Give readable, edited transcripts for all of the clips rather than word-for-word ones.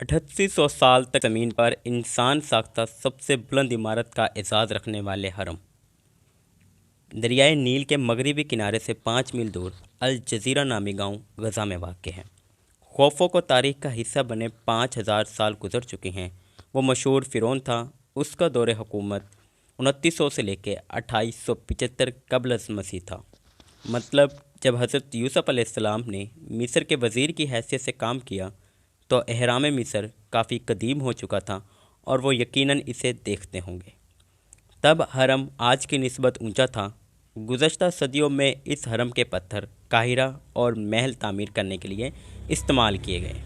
3800 साल तक ज़मीन पर इंसान साख्ता सबसे बुलंद इमारत का एजाज़ रखने वाले हरम दरियाए नील के मगरबी किनारे से 5 मील दूर अल जज़ीरा नामी गांव गज़ा में वाक़ है। खौफों को तारीख का हिस्सा बने 5000 साल गुजर चुके हैं। वो मशहूर फ़िरौन था। उसका दौर हुकूमत 2900 से लेकर 2875 कबल अज़ मसीह था। मतलब जब हज़रत यूसुफ़ अलैहिस्सलाम ने मिस्र के वज़ीर की हैसियत से काम किया तो एहराम मिस्र काफ़ी कदीम हो चुका था और वो यकीनन इसे देखते होंगे। तब हरम आज की निस्बत ऊंचा था। गुज़श्ता सदियों में इस हरम के पत्थर काहिरा और महल तामीर करने के लिए इस्तेमाल किए गए।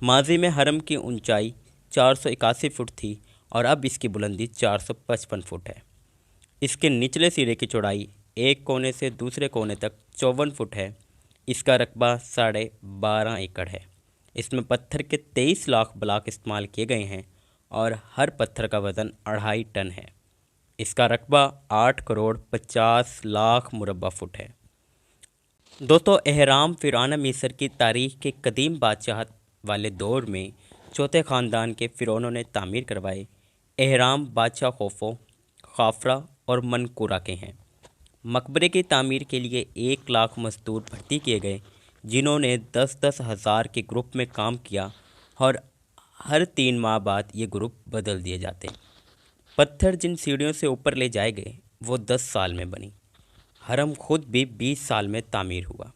माजी में हरम की ऊंचाई 481 फुट थी और अब इसकी बुलंदी 455 फुट है। इसके निचले सिरे की चौड़ाई एक कोने से दूसरे कोने तक 54 फुट है। इसका रकबा 12.5 एकड़ है। इसमें पत्थर के 23 लाख ब्लॉक इस्तेमाल किए गए हैं और हर पत्थर का वज़न 2.5 टन है। इसका रकबा 8 करोड़ 50 लाख मुरब्बा फुट है। दोस्तों, एहराम फ़िरौन मिस्र की तारीख़ के कदीम बादशाहत वाले दौर में चौथे ख़ानदान के फ़िरौनों ने तामीर करवाए। एहराम बादशाह खोफो, खाफरा और मनकूरा के हैं। मकबरे की तामीर के लिए 1 लाख मजदूर भर्ती किए गए, जिन्होंने 10-10 हज़ार के ग्रुप में काम किया और हर 3 माह बाद ये ग्रुप बदल दिए जाते। पत्थर जिन सीढ़ियों से ऊपर ले जाए गए वो 10 साल में बनी। हरम खुद भी 20 साल में तामीर हुआ।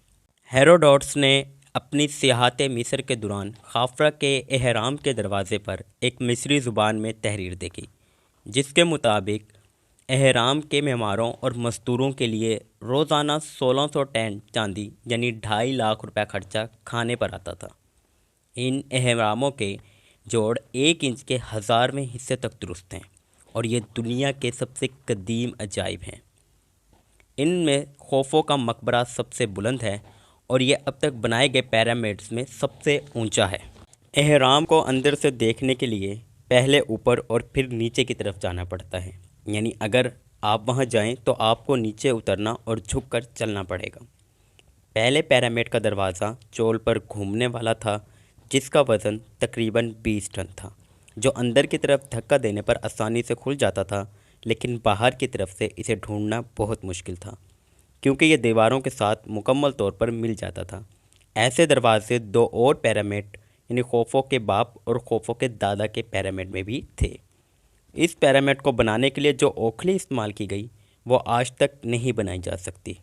हेरोडोटस ने अपनी सियाहत मिस्र के दौरान खाफरा के एहराम के दरवाज़े पर एक मिस्री ज़ुबान में तहरीर देखी, जिसके मुताबिक एहराम के मेहमानों और मज़दूरों के लिए रोज़ाना 1600 टन चांदी यानी 2.5 लाख रुपए खर्चा खाने पर आता था। इन एहरामों के जोड़ 1 इंच के 1000वें हिस्से तक दुरुस्त हैं और ये दुनिया के सबसे कदीम अजाइब हैं। इनमें खोफो का मकबरा सबसे बुलंद है और ये अब तक बनाए गए पिरामिड्स में सबसे ऊंचा है। एहराम को अंदर से देखने के लिए पहले ऊपर और फिर नीचे की तरफ जाना पड़ता है। यानी अगर आप वहां जाएं तो आपको नीचे उतरना और झुककर चलना पड़ेगा। पहले पिरामिड का दरवाज़ा चोल पर घूमने वाला था, जिसका वज़न तकरीबन 20 टन था, जो अंदर की तरफ धक्का देने पर आसानी से खुल जाता था, लेकिन बाहर की तरफ से इसे ढूंढना बहुत मुश्किल था, क्योंकि ये दीवारों के साथ मुकम्मल तौर पर मिल जाता था। ऐसे दरवाजे 2 और पिरामिड यानी खोफो के बाप और खोफो के दादा के पिरामिड में भी थे। इस पिरामिड को बनाने के लिए जो ओखली इस्तेमाल की गई वो आज तक नहीं बनाई जा सकती।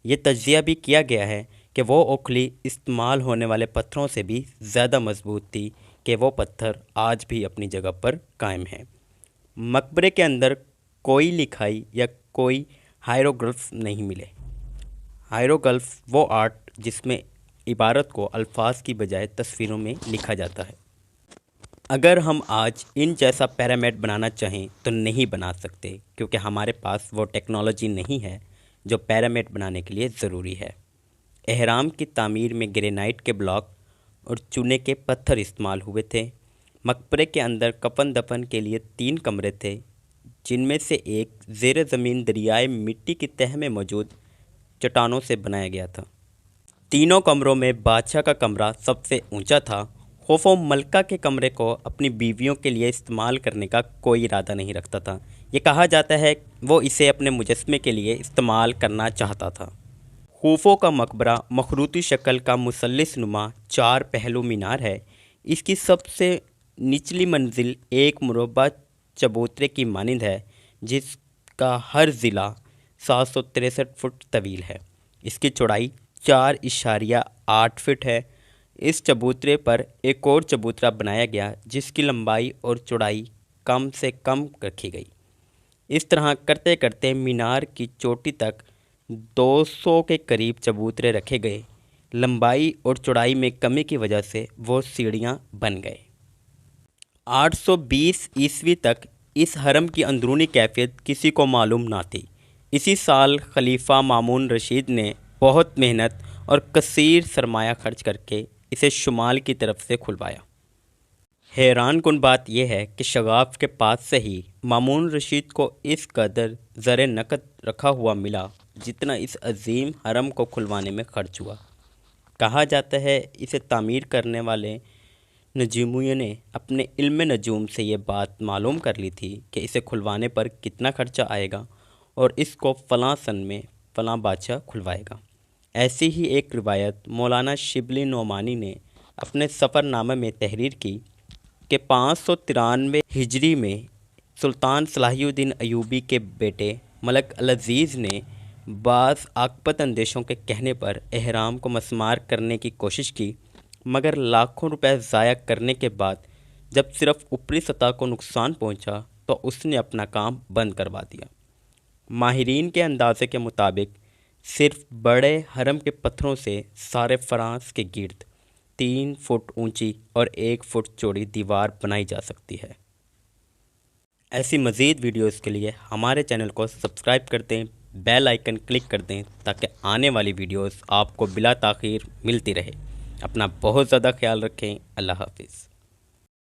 ये तज्जिया भी किया गया है कि वो ओखली इस्तेमाल होने वाले पत्थरों से भी ज़्यादा मजबूत थी, कि वो पत्थर आज भी अपनी जगह पर कायम हैं। मकबरे के अंदर कोई लिखाई या कोई हायरोग्लिफ्स नहीं मिले। हायरोग्लिफ्स वो आर्ट जिसमें इबारत को अल्फाज की बजाय तस्वीरों में लिखा जाता है। अगर हम आज इन जैसा पिरामिड बनाना चाहें तो नहीं बना सकते, क्योंकि हमारे पास वो टेक्नोलॉजी नहीं है जो पिरामिड बनाने के लिए ज़रूरी है। एहराम की तामीर में ग्रेनाइट के ब्लॉक और चूने के पत्थर इस्तेमाल हुए थे। मकबरे के अंदर कफन दफन के लिए 3 कमरे थे, जिनमें से एक ज़ेर ज़मीन दरियाए मिट्टी की तह में मौजूद चट्टानों से बनाया गया था। तीनों कमरों में बादशाह का कमरा सबसे ऊंचा था। खोफो मलका के कमरे को अपनी बीवियों के लिए इस्तेमाल करने का कोई इरादा नहीं रखता था। ये कहा जाता है वो इसे अपने मुजस्समे के लिए इस्तेमाल करना चाहता था। खूफो का मकबरा मखरूती शक्ल का मुसल्लिस नुमा 4 पहलू मीनार है। इसकी सबसे निचली मंजिल एक मुरब्बा चबूतरे की मानिंद है, जिसका हर ज़िला 763 फुट तवील है। इसकी चौड़ाई 4.8 फीट है। इस चबूतरे पर एक और चबूतरा बनाया गया, जिसकी लंबाई और चौड़ाई कम से कम रखी गई। इस तरह करते करते मीनार की चोटी तक 200 के करीब चबूतरे रखे गए। लंबाई और चौड़ाई में कमी की वजह से वो सीढ़ियाँ बन गए। 820 ईस्वी तक इस हरम की अंदरूनी कैफियत किसी को मालूम ना थी। इसी साल खलीफा मामून रशीद ने बहुत मेहनत और कसीर सरमाया खर्च करके इसे शुमाल की तरफ से खुलवाया। हैरान कुन बात यह है कि शगाफ के पास से ही मामून रशीद को इस कदर ज़र नकद रखा हुआ मिला, जितना इस अजीम हरम को खुलवाने में खर्च हुआ। कहा जाता है इसे तामीर करने वाले نجومیوں نے اپنے علم نجوم سے یہ بات معلوم کر لی تھی کہ اسے کھلوانے پر کتنا خرچہ آئے گا اور اس کو فلاں سن میں فلاں بادشاہ کھلوائے گا۔ ایسی ہی ایک روایت مولانا شبلی نعمانی نے اپنے سفر نامہ میں تحریر کی کہ 593 ہجری میں سلطان صلاح الدین ایوبی کے بیٹے ملک العزیز نے بعض عاقبت اندیشوں کے کہنے پر احرام کو مسمار کرنے کی کوشش کی، مگر لاکھوں روپے ضائع کرنے کے بعد جب صرف اوپری سطح کو نقصان پہنچا تو اس نے اپنا کام بند کروا دیا۔ ماہرین کے اندازے کے مطابق صرف بڑے حرم کے پتھروں سے سارے فرانس کے گرد 3 فٹ اونچی اور 1 فٹ چوڑی دیوار بنائی جا سکتی ہے۔ ایسی مزید ویڈیوز کے لیے ہمارے چینل کو سبسکرائب کر دیں، بیل آئیکن کلک کر دیں تاکہ آنے والی ویڈیوز آپ کو بلا تاخیر ملتی رہے۔ اپنا بہت زیادہ خیال رکھیں۔ اللہ حافظ۔